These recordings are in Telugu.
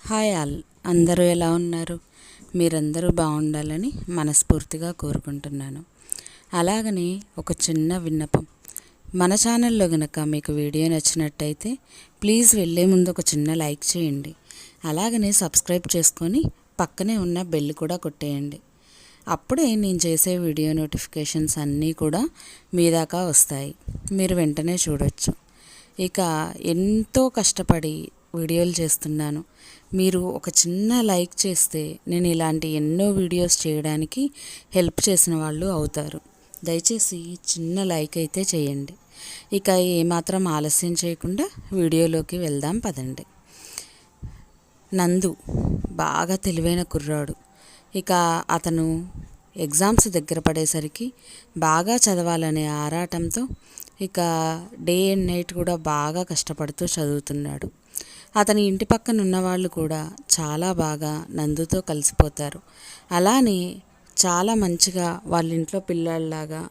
హాయ్ ఆల్, అందరూ ఎలా ఉన్నారు? మీరందరూ బాగుండాలని మనస్ఫూర్తిగా కోరుకుంటున్నాను. అలాగని ఒక చిన్న విన్నపం, మన ఛానల్లో గనక మీకు వీడియో నచ్చినట్టయితే ప్లీజ్ వెళ్ళే ముందు ఒక చిన్న లైక్ చేయండి. అలాగనే సబ్స్క్రైబ్ చేసుకొని పక్కనే ఉన్న బెల్ కూడా కొట్టేయండి. అప్పుడే నేను చేసే వీడియో నోటిఫికేషన్స్ అన్నీ కూడా మీ దాకా వస్తాయి, మీరు వెంటనే చూడొచ్చు. ఇక ఎంతో కష్టపడి వీడియోలు చేస్తున్నాను. మీరు ఒక చిన్న లైక్ చేస్తే నేను ఇలాంటి ఎన్నో వీడియోస్ చేయడానికి హెల్ప్ చేసిన వాళ్ళు అవుతారు. దయచేసి చిన్న లైక్ అయితే చేయండి. ఇక ఏమాత్రం ఆలస్యం చేయకుండా వీడియోలోకి వెళ్దాం పదండి. నందు బాగా తెలివైన కుర్రాడు. ఇక అతను ఎగ్జామ్స్ దగ్గర పడేసరికి బాగా చదవాలనే ఆరాటంతో ఇక డే అండ్ నైట్ కూడా బాగా కష్టపడుతూ చదువుతున్నాడు. అతని ఇంటి పక్కన ఉన్నవాళ్ళు కూడా చాలా బాగా నందుతో కలిసిపోతారు. అలానే చాలా మంచిగా వాళ్ళ ఇంట్లో పిల్లల్లాగా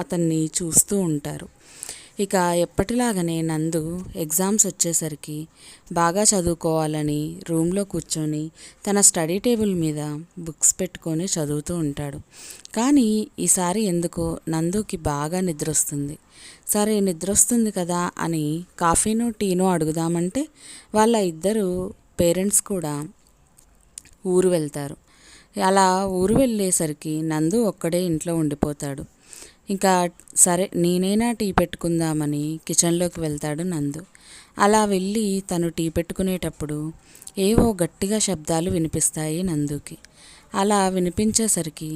అతన్ని చూస్తూ ఉంటారు. ఇక ఎప్పటిలాగానే నందు ఎగ్జామ్స్ వచ్చేసరికి బాగా చదువుకోవాలని రూమ్లో కూర్చొని తన స్టడీ టేబుల్ మీద బుక్స్ పెట్టుకొని చదువుతూ ఉంటాడు. కానీ ఈసారి ఎందుకో నందుకి బాగా నిద్ర వస్తుంది. సరే నిద్ర వస్తుంది కదా అని కాఫీనో టీనో అడుగుదామంటే వాళ్ళ ఇద్దరు పేరెంట్స్ కూడా ఊరు వెళ్తారు. అలా ఊరు వెళ్ళేసరికి నందు ఒక్కడే ఇంట్లో ఉండిపోతాడు. ఇంకా సరే నేనైనా టీ పెట్టుకుందామని కిచెన్లోకి వెళ్తాడు నందు. అలా వెళ్ళి తను టీ పెట్టుకునేటప్పుడు ఏవో గట్టిగా శబ్దాలు వినిపిస్తాయి నందుకి. అలా వినిపించేసరికి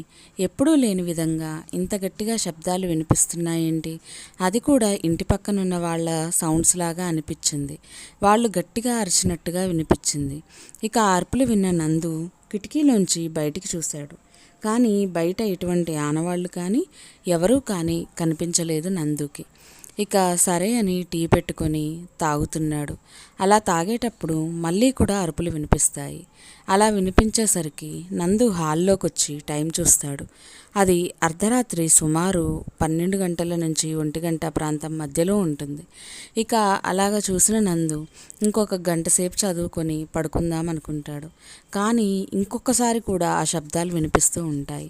ఎప్పుడూ లేని విధంగా ఇంత గట్టిగా శబ్దాలు వినిపిస్తున్నాయేంటి, అది కూడా ఇంటి పక్కనున్న వాళ్ళ సౌండ్స్ లాగా అనిపించింది. వాళ్ళు గట్టిగా అరిచినట్టుగా వినిపించింది. ఇక అరుపులు విన్న నందు కిటికీలోంచి బయటికి చూశాడు. కానీ బయట ఎటువంటి ఆనవాళ్ళు కానీ ఎవరూ కానీ కనిపించలేదు నందుకి. ఇక సరే అని టీ పెట్టుకొని తాగుతున్నాడు. అలా తాగేటప్పుడు మళ్ళీ కూడా అరుపులు వినిపిస్తాయి. అలా వినిపించేసరికి నందు హాల్లోకి వచ్చి టైం చూస్తాడు. అది అర్ధరాత్రి సుమారు 12 గంటల నుంచి 1 గంట ప్రాంతం మధ్యలో ఉంటుంది. ఇక అలాగ చూసిన నందు ఇంకొక గంట సేపు చదువుకొని పడుకుందాం అనుకుంటాడు. కానీ ఇంకొకసారి కూడా ఆ శబ్దాలు వినిపిస్తూ ఉంటాయి.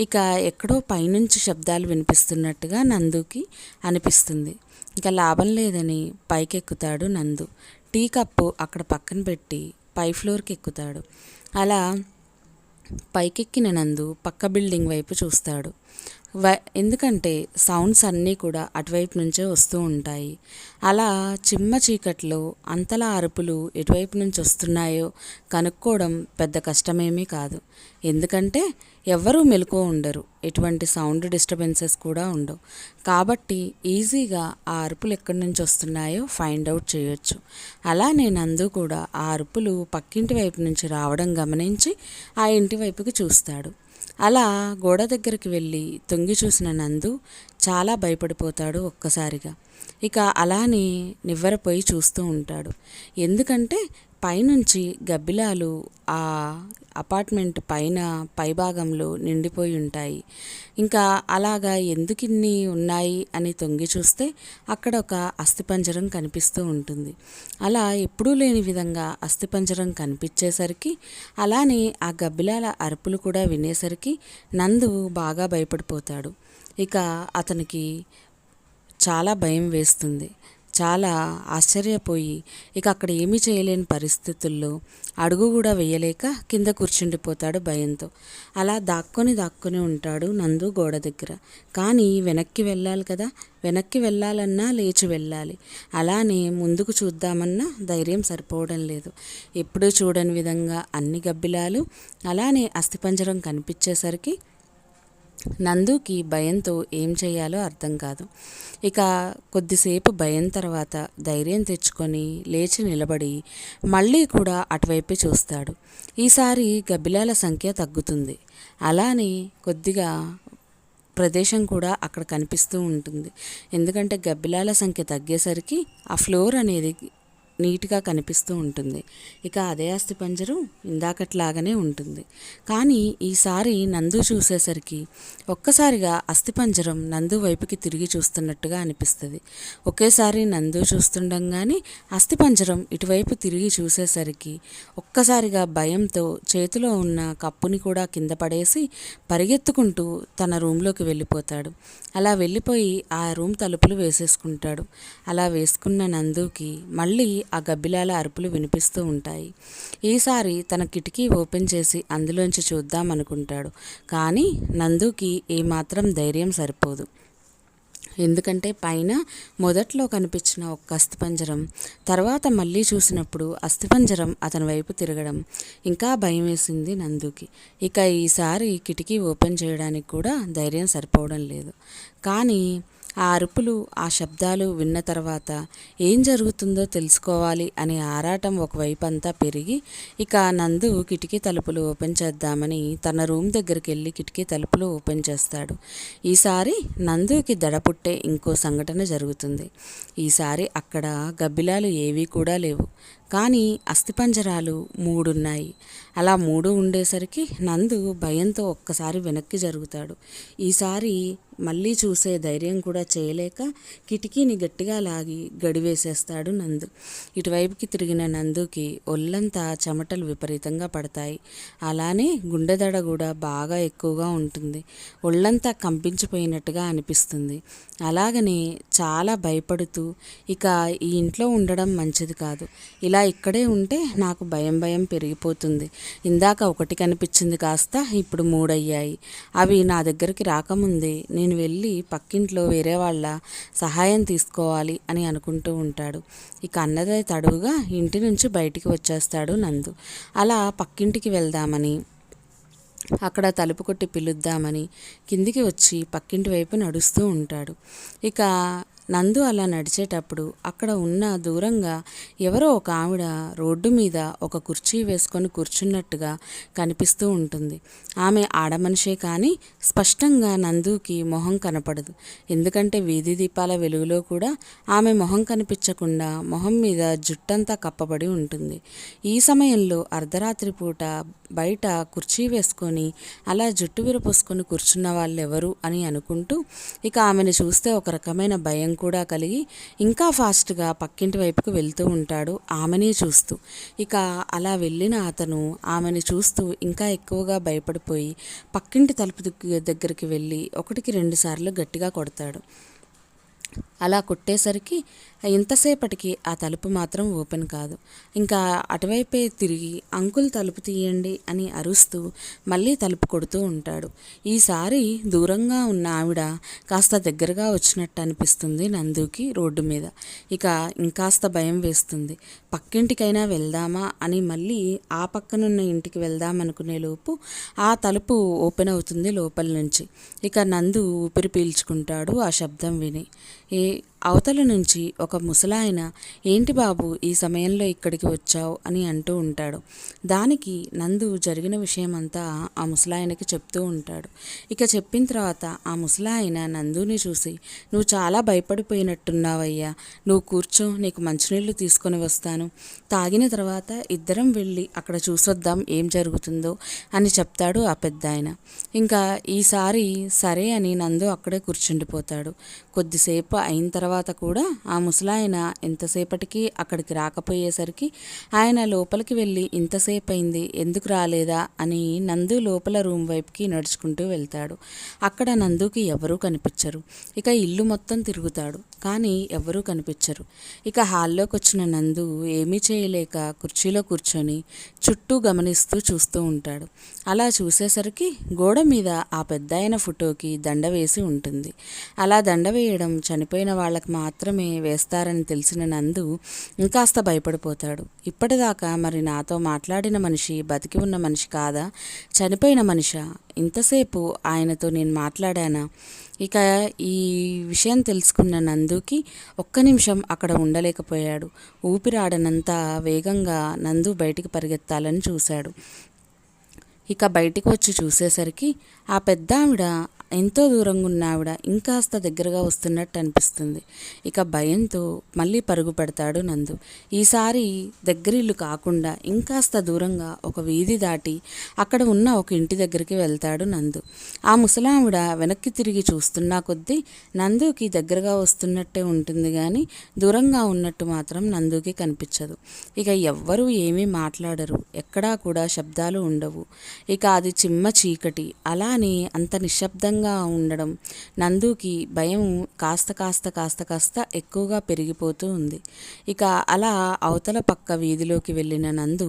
ఇక ఎక్కడో పైనుంచి శబ్దాలు వినిపిస్తున్నట్టుగా నందుకి అనిపిస్తుంది. ఇక లాభం లేదని పైకెక్కుతాడు నందు. టీ కప్పు అక్కడ పక్కన పెట్టి పై ఫ్లోర్కి ఎక్కుతాడు. అలా పైకెక్కిన నందు పక్క బిల్డింగ్ వైపు చూస్తాడు. ఎందుకంటే సౌండ్స్ అన్నీ కూడా అటువైపు నుంచే వస్తూ ఉంటాయి. అలా చిమ్మ చీకట్లో అంతలా అరుపులు ఎటువైపు నుంచి వస్తున్నాయో కనుక్కోవడం పెద్ద కష్టమేమీ కాదు. ఎందుకంటే ఎవ్వరూ మెలకువ ఉండరు, ఎటువంటి సౌండ్ డిస్టర్బెన్సెస్ కూడా ఉండవు. కాబట్టి ఈజీగా ఆ అరుపులు ఎక్కడి నుంచి వస్తున్నాయో ఫైండ్ అవుట్ చేయొచ్చు. అలానే నందు కూడా ఆ అరుపులు పక్కింటి వైపు నుంచి రావడం గమనించి ఆ ఇంటి వైపుకి చూస్తాడు. అలా గోడ దగ్గరికి వెళ్ళి తొంగి చూసిన నందు చాలా భయపడిపోతాడు ఒక్కసారిగా. ఇక అలానే నివ్వెరపోయి చూస్తూ ఉంటాడు. ఎందుకంటే పైనుంచి గబ్బిలాలు ఆ అపార్ట్మెంట్ పైభాగంలో నిండిపోయి ఉంటాయి. ఇంకా అలాగా ఎందుకిన్ని ఉన్నాయి అని తొంగి చూస్తే అక్కడ ఒక అస్థిపంజరం కనిపిస్తూ ఉంటుంది. అలా ఎప్పుడూ లేని విధంగా అస్థిపంజరం కనిపించేసరికి అలానే ఆ గబ్బిలాల అరుపులు కూడా వినేసరికి నందు బాగా భయపడిపోతాడు. ఇక అతనికి చాలా భయం వేస్తుంది. చాలా ఆశ్చర్యపోయి ఇక అక్కడ ఏమీ చేయలేని పరిస్థితుల్లో అడుగు కూడా వేయలేక కింద కూర్చుండిపోతాడు భయంతో. అలా దాక్కొని ఉంటాడు నందు గోడ దగ్గర. కానీ వెనక్కి వెళ్ళాలి కదా, వెనక్కి వెళ్ళాలన్నా లేచి వెళ్ళాలి. అలానే ముందుకు చూద్దామన్నా ధైర్యం సరిపోవడం లేదు. ఎప్పుడూ చూడని విధంగా అన్ని గబ్బిలాలు అలానే అస్థిపంజరం కనిపించేసరికి నందుకి భయంతో ఏం చేయాలో అర్థం కాదు. ఇక కొద్దిసేపు భయం తర్వాత ధైర్యం తెచ్చుకొని లేచి నిలబడి మళ్ళీ కూడా అటువైపే చూస్తాడు. ఈసారి గబ్బిలాల సంఖ్య తగ్గుతుంది. అలానే కొద్దిగా ప్రదేశం కూడా అక్కడ కనిపిస్తూ ఉంటుంది. ఎందుకంటే గబ్బిలాల సంఖ్య తగ్గేసరికి ఆ ఫ్లోర్ అనేది నీట్గా కనిపిస్తూ ఉంటుంది. ఇక అదే అస్థిపంజరం ఇందాకట్లాగానే ఉంటుంది. కానీ ఈసారి నందు చూసేసరికి ఒక్కసారిగా అస్థిపంజరం నందు వైపుకి తిరిగి చూస్తున్నట్టుగా అనిపిస్తుంది. ఒకేసారి నందు చూస్తుండగానే అస్థిపంజరం ఇటువైపు తిరిగి చూసేసరికి ఒక్కసారిగా భయంతో చేతిలో ఉన్న కప్పుని కూడా కింద పడేసి పరిగెత్తుకుంటూ తన రూమ్లోకి వెళ్ళిపోతాడు. అలా వెళ్ళిపోయి ఆ రూమ్ తలుపులు వేసేసుకుంటాడు. అలా వేసుకున్న నందుకి మళ్ళీ ఆ గబ్బిలాల అరుపులు వినిపిస్తూ ఉంటాయి. ఈసారి తన కిటికీ ఓపెన్ చేసి అందులోంచి చూద్దాం అనుకుంటాడు. కానీ నందుకి ఏమాత్రం ధైర్యం సరిపోదు. ఎందుకంటే పైన మొదట్లో కనిపించిన ఒక్క అస్థిపంజరం తర్వాత మళ్ళీ చూసినప్పుడు అస్థిపంజరం అతని వైపు తిరగడం ఇంకా భయం వేసింది నందుకి. ఇక ఈసారి కిటికీ ఓపెన్ చేయడానికి కూడా ధైర్యం సరిపోవడం లేదు. కానీ ఆ అరుపులు ఆ శబ్దాలు విన్న తర్వాత ఏం జరుగుతుందో తెలుసుకోవాలి అనే ఆరాటం ఒకవైపు అంతా పెరిగి ఇక నందు కిటికీ తలుపులు ఓపెన్ చేద్దామని తన రూమ్ దగ్గరికి వెళ్ళి కిటికీ తలుపులు ఓపెన్ చేస్తాడు. ఈసారి నందుకి దడపుట్టే ఇంకో సంఘటన జరుగుతుంది. ఈసారి అక్కడ గబ్బిలాలు ఏవీ కూడా లేవు. కానీ అస్థిపంజరాలు 3 ఉన్నాయి. అలా 3 ఉండేసరికి నందు భయంతో ఒక్కసారి వెనక్కి జరుగుతాడు. ఈసారి మళ్ళీ చూసే ధైర్యం కూడా చేయలేక కిటికీని గట్టిగా లాగి గడివేసేస్తాడు నందు. ఇటువైపుకి తిరిగిన నందుకి ఒళ్ళంతా చెమటలు విపరీతంగా పడతాయి. అలానే గుండెదడ కూడా బాగా ఎక్కువగా ఉంటుంది. ఒళ్ళంతా కంపించిపోయినట్టుగా అనిపిస్తుంది. అలాగనే చాలా భయపడుతూ ఇక ఈ ఇంట్లో ఉండడం మంచిది కాదు, ఇలా ఇక్కడే ఉంటే నాకు భయం పెరిగిపోతుంది. ఇందాక 1 కనిపించింది కాస్త ఇప్పుడు 3 అయ్యాయి. అవి నా దగ్గరికి రాకముందే నేను వెళ్ళి పక్కింట్లో వేరే వాళ్ళ సహాయం తీసుకోవాలి అని అనుకుంటూ ఉంటాడు. ఇక అన్నదే తడువుగా ఇంటి నుంచి బయటికి వచ్చేస్తాడు నందు. అలా పక్కింటికి వెళ్దామని అక్కడ తలుపు కొట్టి పిలుద్దామని కిందికి వచ్చి పక్కింటి వైపు నడుస్తూ ఉంటాడు. ఇక నందు అలా నడిచేటప్పుడు అక్కడ ఉన్న దూరంగా ఎవరో ఒక ఆవిడ రోడ్డు మీద ఒక కుర్చీ వేసుకొని కూర్చున్నట్టుగా కనిపిస్తూ ఉంటుంది. ఆమె ఆడమనిషే కానీ స్పష్టంగా నందుకి మొహం కనపడదు. ఎందుకంటే వీధి దీపాల వెలుగులో కూడా ఆమె మొహం కనిపించకుండా మొహం మీద జుట్టంతా కప్పబడి ఉంటుంది. ఈ సమయంలో అర్ధరాత్రి పూట బయట కుర్చీ వేసుకొని అలా జుట్టు విరపోసుకొని కూర్చున్న వాళ్ళు ఎవరు అని అనుకుంటూ ఇక ఆమెను చూస్తే ఒక రకమైన భయం కూడా కలిగి ఇంకా ఫాస్ట్గా పక్కింటి వైపుకు వెళ్తూ ఉంటాడు ఆమెని చూస్తూ. ఇక అలా వెళ్ళిన అతను ఆమెను చూస్తూ ఇంకా ఎక్కువగా భయపడిపోయి పక్కింటి తలుపు దగ్గరికి వెళ్ళి 1కి 2 సార్లు గట్టిగా కొడతాడు. అలా కొట్టేసరికి ఇంతసేపటికి ఆ తలుపు మాత్రం ఓపెన్ కాదు. ఇంకా అటువైపే తిరిగి అంకుల్ తలుపు తీయండి అని అరుస్తూ మళ్ళీ తలుపు కొడుతూ ఉంటాడు. ఈసారి దూరంగా ఉన్న ఆవిడ కాస్త దగ్గరగా వచ్చినట్టు అనిపిస్తుంది నందుకి రోడ్డు మీద. ఇక ఇంకాస్త భయం వేస్తుంది. పక్కింటికైనా వెళ్దామా అని మళ్ళీ ఆ పక్కనున్న ఇంటికి వెళ్దామనుకునే లోపు ఆ తలుపు ఓపెన్ అవుతుంది లోపల నుంచి. ఇక నందు ఊపిరి పీల్చుకుంటాడు ఆ శబ్దం విని. అవతల నుంచి ఒక ముసలాయన ఏంటి బాబు ఈ సమయంలో ఇక్కడికి వచ్చావు అని అంటూ ఉంటాడు. దానికి నందు జరిగిన విషయమంతా ఆ ముసలాయనకి చెప్తూ ఉంటాడు. ఇక చెప్పిన తర్వాత ఆ ముసలాయన నందుని చూసి నువ్వు చాలా భయపడిపోయినట్టున్నావయ్యా, నువ్వు కూర్చో, నీకు మంచినీళ్ళు తీసుకొని వస్తాను, తాగిన తర్వాత ఇద్దరం వెళ్ళి అక్కడ చూసొద్దాం ఏం జరుగుతుందో అని చెప్తాడు ఆ పెద్ద ఆయన. ఇంకా ఈసారి సరే అని నందు అక్కడే కూర్చుండిపోతాడు. కొద్దిసేపు అయిన తర్వాత కూడా ఆ ముసలాయన ఎంతసేపటికి అక్కడికి రాకపోయేసరికి ఆయన లోపలికి వెళ్ళి ఇంతసేపు అయింది ఎందుకు రాలేదా అని నందు లోపల రూమ్ వైపుకి నడుచుకుంటూ వెళ్తాడు. అక్కడ నందుకి ఎవరూ కనిపించరు. ఇక ఇల్లు మొత్తం తిరుగుతాడు కానీ ఎవరూ కనిపించరు. ఇక హాల్లోకి వచ్చిన నందు ఏమీ చేయలేక కుర్చీలో కూర్చొని చుట్టూ గమనిస్తూ చూస్తూ ఉంటాడు. అలా చూసేసరికి గోడ మీద ఆ పెద్దాయన ఫోటోకి దండ వేసి ఉంటుంది. అలా దండ వేయడం చనిపోయిన వాళ్ళకి మాత్రమే వేస్తారని తెలిసిన నందు ఇంకాస్త భయపడిపోతాడు. ఇప్పటిదాకా మరి నాతో మాట్లాడిన మనిషి బతికి ఉన్న మనిషి కాదా, చనిపోయిన మనిషా? ఇంతసేపు ఆయనతో నేను మాట్లాడానా? ఇక ఈ విషయం తెలుసుకున్న నందుకి 1 నిమిషం అక్కడ ఉండలేకపోయాడు. ఊపిరాడనంత వేగంగా నందు బయటికి పరిగెత్తాలని చూశాడు. ఇక బయటికి వచ్చి చూసేసరికి ఆ పెద్ద ఆవిడ ఎంతో దూరంగా ఉన్న ఆవిడ ఇంకాస్త దగ్గరగా వస్తున్నట్టు అనిపిస్తుంది. ఇక భయంతో మళ్ళీ పరుగు పెడతాడు నందు. ఈసారి దగ్గరిల్లు కాకుండా ఇంకాస్త దూరంగా ఒక వీధి దాటి అక్కడ ఉన్న ఒక ఇంటి దగ్గరికి వెళ్తాడు నందు. ఆ ముసలావిడ వెనక్కి తిరిగి చూస్తున్నా కొద్దీ నందుకి దగ్గరగా వస్తున్నట్టే ఉంటుంది కానీ దూరంగా ఉన్నట్టు మాత్రం నందుకి కనిపించదు. ఇక ఎవ్వరూ ఏమీ మాట్లాడరు, ఎక్కడా కూడా శబ్దాలు ఉండవు. ఇక అది చిమ్మ చీకటి. అలానే అంత నిశ్శబ్దంగా ఉండడం నందుకి భయం కాస్త కాస్త కాస్త కాస్త ఎక్కువగా పెరిగిపోతూ ఉంది. ఇక అలా అవతల పక్క వీధిలోకి వెళ్ళిన నందు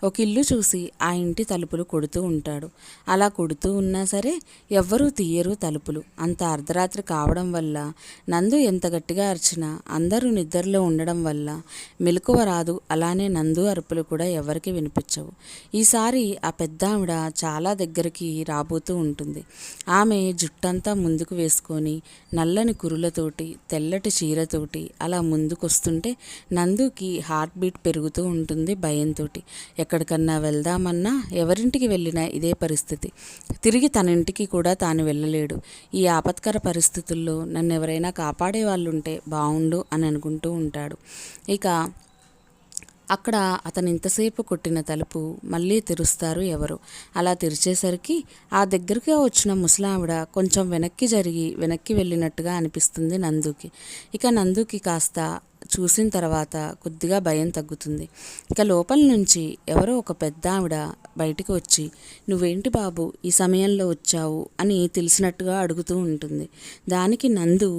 ఒక ఇల్లు చూసి ఆ ఇంటి తలుపులు కొడుతూ ఉంటాడు. అలా కొడుతూ ఉన్నా సరే ఎవ్వరూ తీయరు తలుపులు. అంత అర్ధరాత్రి కావడం వల్ల నందు ఎంత గట్టిగా అరిచినా అందరూ నిద్రలో ఉండడం వల్ల మెలకువ రాదు. అలానే నందు అరుపులు కూడా ఎవరికి వినిపించవు. ఈసారి ఆ పెద్ద ఆవిడ చాలా దగ్గరికి రాబోతూ ఉంటుంది. ఆమె జుట్టంతా ముందుకు వేసుకొని నల్లని కురులతోటి తెల్లటి చీరతోటి అలా ముందుకొస్తుంటే నందుకి హార్ట్ బీట్ పెరుగుతూ ఉంటుంది భయంతో. ఎక్కడికన్నా వెళ్దామన్నా ఎవరింటికి వెళ్ళినా ఇదే పరిస్థితి. తిరిగి తన ఇంటికి కూడా తాను వెళ్ళలేడు. ఈ ఆపత్కర పరిస్థితుల్లో నన్ను ఎవరైనా కాపాడే వాళ్ళు ఉంటే బాగుండు అని అనుకుంటూ ఉంటాడు. ఇక అక్కడ అతను ఇంతసేపు కొట్టిన తలుపు మళ్ళీ తెరుస్తారు ఎవరు. అలా తెరిచేసరికి ఆ దగ్గరగా వచ్చిన ముసలావిడ కొంచెం వెనక్కి జరిగి వెనక్కి వెళ్ళినట్టుగా అనిపిస్తుంది నందుకి. ఇక నందుకి కాస్త చూసిన తర్వాత కొద్దిగా భయం తగ్గుతుంది. ఇక లోపల నుంచి ఎవరో ఒక పెద్ద ఆవిడ బయటికి వచ్చి, నువ్వేంటి బాబు ఈ సమయంలో వచ్చావు అని తెలిసినట్టుగా అడుగుతూ ఉంటుంది. దానికి నందు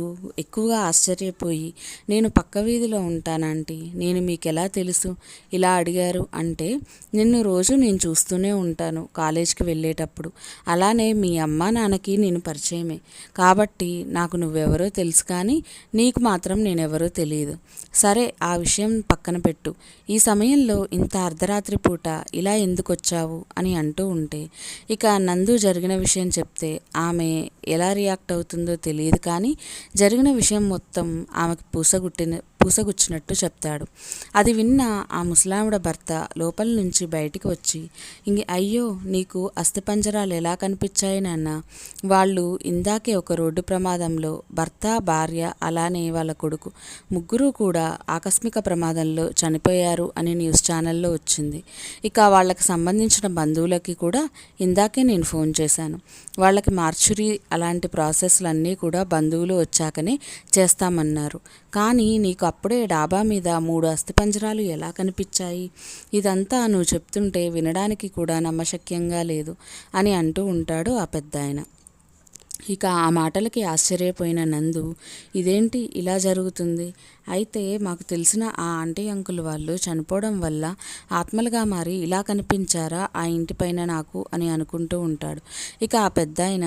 ఎక్కువగా ఆశ్చర్యపోయి, నేను పక్క వీధిలో ఉంటానంటీ, నేను మీకు ఎలా తెలుసు ఇలా అడిగారు అంటే, నిన్ను రోజు నేను చూస్తూనే ఉంటాను కాలేజీకి వెళ్ళేటప్పుడు, అలానే మీ అమ్మ నాన్నకి నేను పరిచయమే కాబట్టి నాకు నువ్వెవరో తెలుసు కానీ నీకు మాత్రం నేనెవరో తెలియదు. సరే ఆ విషయం పక్కన పెట్టు, ఈ సమయంలో ఇంత అర్ధరాత్రి పూట ఇలా ఎందుకు వచ్చావు అని అంటూ ఉంటే, ఇక నందు జరిగిన విషయం చెప్తే ఆమె ఎలా రియాక్ట్ అవుతుందో తెలియదు కానీ జరిగిన విషయం మొత్తం ఆమెకు పూసగుచ్చినట్టు చెప్తాడు. అది విన్న ఆ ముసలావిడ భర్త లోపల నుంచి బయటికి వచ్చి, అయ్యో నీకు అస్థిపంజరాలు ఎలా కనిపించాయి నాన్న, వాళ్ళు ఇందాకే ఒక రోడ్డు ప్రమాదంలో భర్త భార్య అలానే వాళ్ళ కొడుకు ముగ్గురు కూడా ఆకస్మిక ప్రమాదంలో చనిపోయారు అని న్యూస్ ఛానల్లో వచ్చింది. ఇక వాళ్ళకి సంబంధించిన బంధువులకి కూడా ఇందాకే నేను ఫోన్ చేశాను. వాళ్ళకి మార్చురీ అలాంటి ప్రాసెస్లన్నీ కూడా బంధువులు వచ్చాకనే చేస్తామన్నారు. కానీ నీకు అప్పుడే డాబా మీద 3 అస్థిపంజరాలు ఎలా కనిపించాయి? ఇదంతా నువ్వు చెప్తుంటే వినడానికి కూడా నమ్మశక్యంగా లేదు అని అంటూ ఉంటాడు ఆ పెద్దాయన. ఇక ఆ మాటలకి ఆశ్చర్యపోయిన నందు, ఇదేంటి ఇలా జరుగుతుంది? అయితే మాకు తెలిసిన ఆ ఆంటీ అంకుల్ వాళ్ళు చనిపోవడం వల్ల ఆత్మలుగా మారి ఇలా కనిపించారా ఆ ఇంటిపైన నాకు అని అనుకుంటూ ఉంటాడు. ఇక ఆ పెద్దాయన,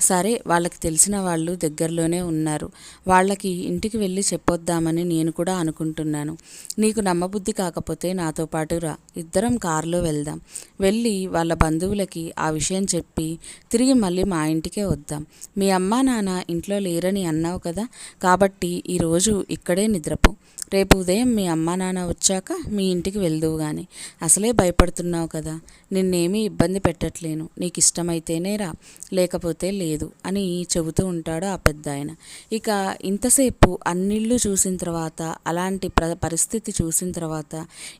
సరే వాళ్ళకి తెలిసిన వాళ్ళు దగ్గరలోనే ఉన్నారు, వాళ్ళకి ఇంటికి వెళ్ళి చెప్పొద్దామని నేను కూడా అనుకుంటున్నాను. నీకు నమ్మబుద్ధి కాకపోతే నాతో పాటు రా, ఇద్దరం కారులో వెళ్దాం, వెళ్ళి వాళ్ళ బంధువులకి ఆ విషయం చెప్పి తిరిగి మళ్ళీ మా ఇంటికే వద్దాం. మీ అమ్మా నాన్న ఇంట్లో లేరని అన్నావు కదా, కాబట్టి ఈరోజు ఇక్కడే నిద్రపో, రేపు ఉదయం మీ అమ్మా నాన్న వచ్చాక మీ ఇంటికి వెళ్దువు కానీ, అసలే భయపడుతున్నావు కదా, నిన్నేమీ ఇబ్బంది పెట్టట్లేను, నీకు ఇష్టమైతేనే రా, లేకపోతే లేదు అని చెబుతూ ఉంటాడు ఆ పెద్ద ఆయన. ఇక ఇంతసేపు అన్నిళ్ళు చూసిన తర్వాత అలాంటి పరిస్థితి చూసిన తర్వాత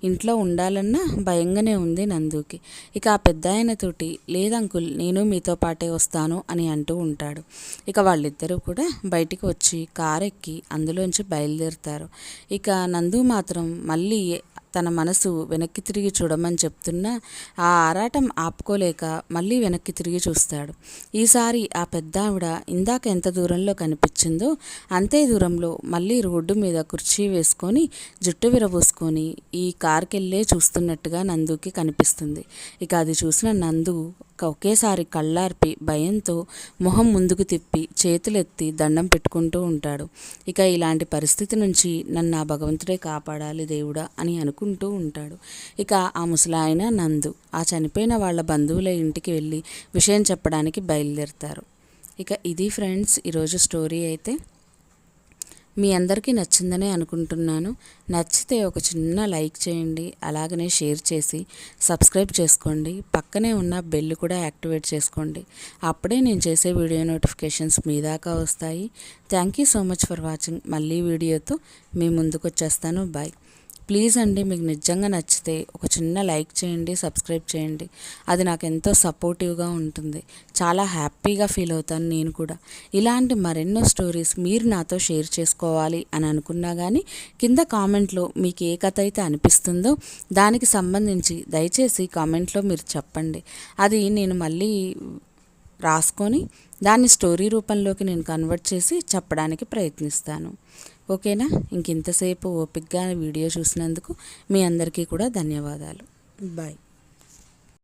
ఇంట్లో ఉండాలన్నా భయంగానే ఉంది నందుకి. ఇక ఆ పెద్ద ఆయనతోటి, లేదంకుల్ నేను మీతో పాటే వస్తాను అని అంటూ ఉంటాడు. ఇక వాళ్ళిద్దరూ కూడా బయటికి వచ్చి కారు ఎక్కి అందులోంచి బయలుదేరుతారు. ఇక నందు మాత్రం మళ్ళీ తన మనసు వెనక్కి తిరిగి చూడమని చెప్తున్నా ఆ ఆరాటం ఆపుకోలేక మళ్ళీ వెనక్కి తిరిగి చూస్తాడు. ఈసారి ఆ పెద్ద ఆవిడ ఇందాక ఎంత దూరంలో కనిపించిందో అంతే దూరంలో మళ్ళీ రోడ్డు మీద కుర్చీ వేసుకొని జుట్టు విరబోసుకొని ఈ కార్కెళ్ళే చూస్తున్నట్టుగా నందుకి కనిపిస్తుంది. ఇక అది చూసిన నందు ఒకేసారి కళ్ళార్పి భయంతో మొహం ముందుకు తిప్పి చేతులెత్తి దండం పెట్టుకుంటూ ఉంటాడు. ఇక ఇలాంటి పరిస్థితి నుంచి నన్ను ఆ భగవంతుడే కాపాడాలి దేవుడా అని అనుకుంటూ ఉంటాడు. ఇక ఆ ముసలాయన నందు ఆ చనిపోయిన వాళ్ళ బంధువుల ఇంటికి వెళ్ళి విషయం చెప్పడానికి బయలుదేరుతారు. ఇక ఇది ఫ్రెండ్స్ ఈరోజు స్టోరీ అయితే. మీ అందరికీ నచ్చిందనే అనుకుంటున్నాను. నచ్చితే ఒక చిన్న లైక్ చేయండి, అలాగనే షేర్ చేసి సబ్స్క్రైబ్ చేసుకోండి. పక్కనే ఉన్న బెల్ కూడా యాక్టివేట్ చేసుకోండి. అప్పుడే నేను చేసే వీడియో నోటిఫికేషన్స్ మీ దాకా వస్తాయి. Thank you so much for watching. మళ్ళీ వీడియోతో మీ ముందుకు వచ్చేస్తాను. బాయ్. ప్లీజ్ అండి, మీకు నిజంగా నచ్చితే ఒక చిన్న లైక్ చేయండి, సబ్స్క్రైబ్ చేయండి. అది నాకు ఎంతో సపోర్టివ్గా ఉంటుంది. చాలా హ్యాపీగా ఫీల్ అవుతాను నేను కూడా. ఇలాంటి మరెన్నో స్టోరీస్ మీరు నాతో షేర్ చేసుకోవాలి అని అనుకున్నా కానీ కింద కామెంట్లో మీకు ఏ కథ అయితే అనిపిస్తుందో దానికి సంబంధించి దయచేసి కామెంట్లో మీరు చెప్పండి. అది నేను మళ్ళీ రాసుకొని దాన్ని స్టోరీ రూపంలోకి నేను కన్వర్ట్ చేసి చెప్పడానికి ప్రయత్నిస్తాను. ఓకేనా? ఇంతసేపు ఓపికగా వీడియో చూసినందుకు మీ అందరికీ కూడా ధన్యవాదాలు. బాయ్.